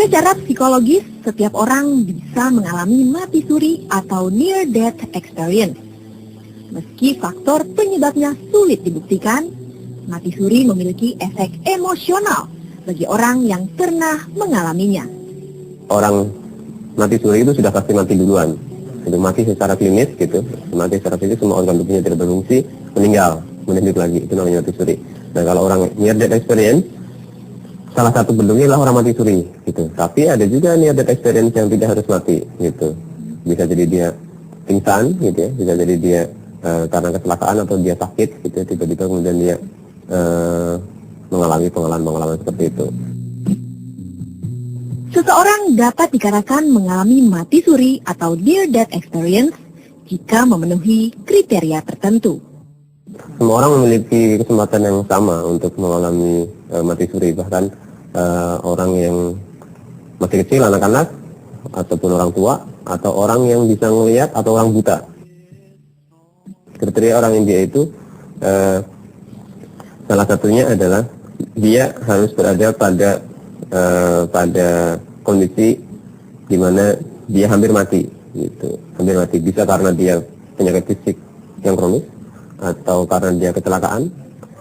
Secara psikologis, setiap orang bisa mengalami mati suri atau near death experience. Meski faktor penyebabnya sulit dibuktikan, mati suri memiliki efek emosional bagi orang yang pernah mengalaminya. Orang mati suri itu sudah pasti mati duluan. Itu mati secara klinis gitu. Mati secara fisik, semua organ tubuhnya tidak berfungsi, meninggal, kemudian hidup lagi. Itu namanya mati suri. Nah, kalau orang near death experience, salah satu bentuknya adalah orang mati suri gitu. Tapi ada juga near death experience yang tidak harus mati gitu. Bisa jadi dia pingsan gitu ya, bisa jadi dia karena kecelakaan atau dia sakit gitu, tiba-tiba kemudian dia mengalami pengalaman seperti itu. Seseorang dapat dikatakan mengalami mati suri atau near death experience jika memenuhi kriteria tertentu. Semua orang memiliki kesempatan yang sama untuk mengalami mati suri, bahkan orang yang masih kecil, anak-anak, ataupun orang tua, atau orang yang bisa melihat, atau orang buta. Kriteria orang India itu salah satunya adalah dia harus berada pada kondisi di mana dia hampir mati, gitu. Hampir mati, bisa karena dia penyakit fisik yang kronis, atau karena dia kecelakaan,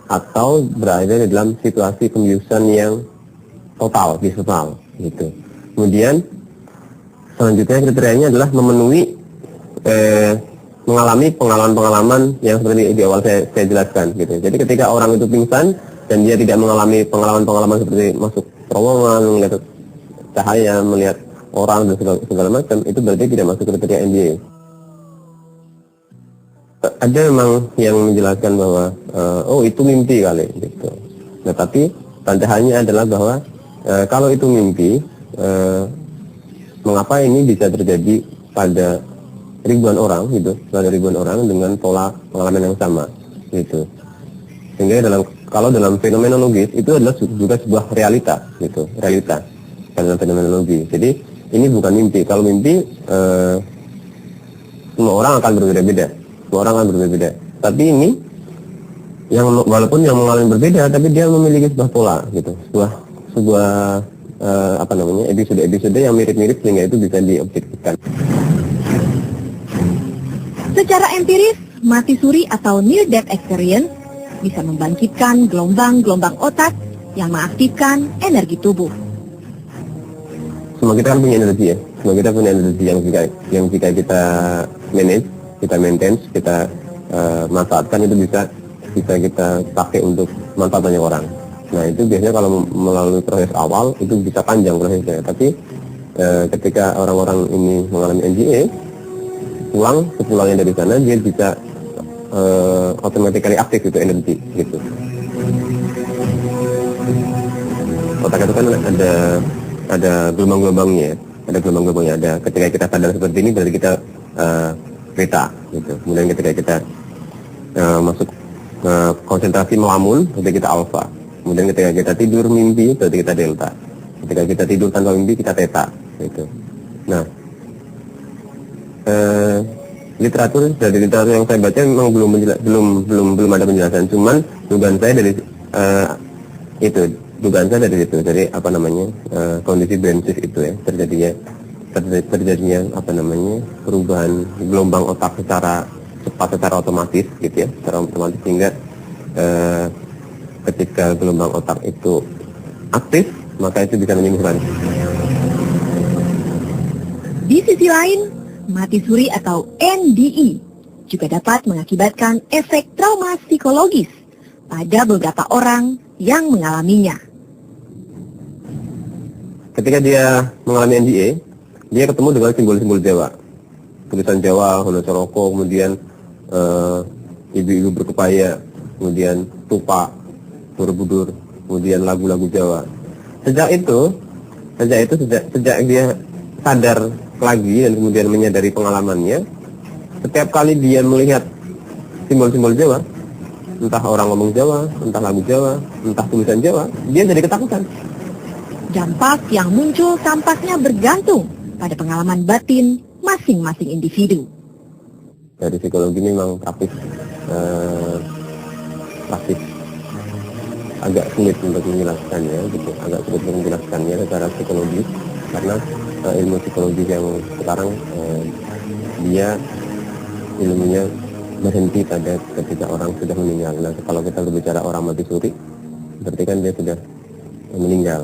atau berada di dalam situasi pembiusan yang total, visceral, gitu. Kemudian selanjutnya kriterianya adalah memenuhi mengalami pengalaman-pengalaman yang seperti di awal saya jelaskan, gitu. Jadi ketika orang itu pingsan dan dia tidak mengalami pengalaman-pengalaman seperti masuk terowongan, melihat cahaya, melihat orang dan segala macam, itu berarti tidak masuk kriteria NDA. Ada memang yang menjelaskan bahwa oh itu mimpi kali gitu. Nah, tapi tandaannya adalah bahwa kalau itu mimpi, mengapa ini bisa terjadi pada ribuan orang gitu, pada ribuan orang dengan pola pengalaman yang sama gitu. Sehingga kalau dalam fenomenologis itu adalah juga sebuah realita gitu, realita dalam fenomenologi. Jadi ini bukan mimpi. Kalau mimpi semua orang akan berbeda-beda. Semua orang akan berbeda. Tapi ini yang walaupun yang mengalami berbeda, tapi dia memiliki sebuah pola gitu, sebuah episode yang mirip-mirip sehingga itu bisa diobjektifkan. Secara empiris, mati suri atau near death experience bisa membangkitkan gelombang-gelombang otak yang mengaktifkan energi tubuh. Semua kita kan punya energi ya. Semua kita punya energi yang jika kita manage, kita maintain, kita manfaatkan, itu bisa kita pakai untuk manfaat banyak orang. Nah, itu biasanya kalau melalui proses awal itu bisa panjang prosesnya. Tapi ketika orang-orang ini mengalami NGA, sepulangnya dari sana dia bisa automatically aktif itu energi gitu. Otak itu kan ada gelombang-gelombangnya, ada ketika kita sadar seperti ini berarti kita beta gitu. Kemudian ketika kita masuk konsentrasi melamun berarti kita alfa. Kemudian ketika kita tidur mimpi berarti kita delta. Ketika kita tidur tanpa mimpi kita theta gitu. Nah, dari literatur yang saya baca memang belum ada penjelasan. Cuman dugaan saya dari dari kondisi brain shift itu ya, terjadinya perubahan gelombang otak secara cepat, secara otomatis gitu ya, sehingga ketika gelombang otak itu aktif maka itu bisa menyembuhkan. Di sisi lain, mati suri atau NDE juga dapat mengakibatkan efek trauma psikologis pada beberapa orang yang mengalaminya. Ketika dia mengalami NDA, dia ketemu dengan simbol-simbol Jawa, tulisan Jawa, Hono Coroko, kemudian ibu-ibu berkebaya, kemudian tupak, borobudur, kemudian lagu-lagu Jawa. Sejak dia sadar lagi dan kemudian menyadari pengalamannya, setiap kali dia melihat simbol-simbol Jawa, entah orang ngomong Jawa, entah lagu Jawa, entah tulisan Jawa, dia jadi ketakutan. Dampak yang muncul tampaknya bergantung pada pengalaman batin masing-masing individu. Dari psikologi ini memang praktis agak sulit untuk menjelaskannya gitu, agak sulit untuk menjelaskannya secara psikologis. karena ilmu psikologi yang sekarang dia ilmunya berhenti pada ketika orang sudah meninggal. Nah, kalau kita berbicara orang mati suri, berarti kan dia sudah meninggal.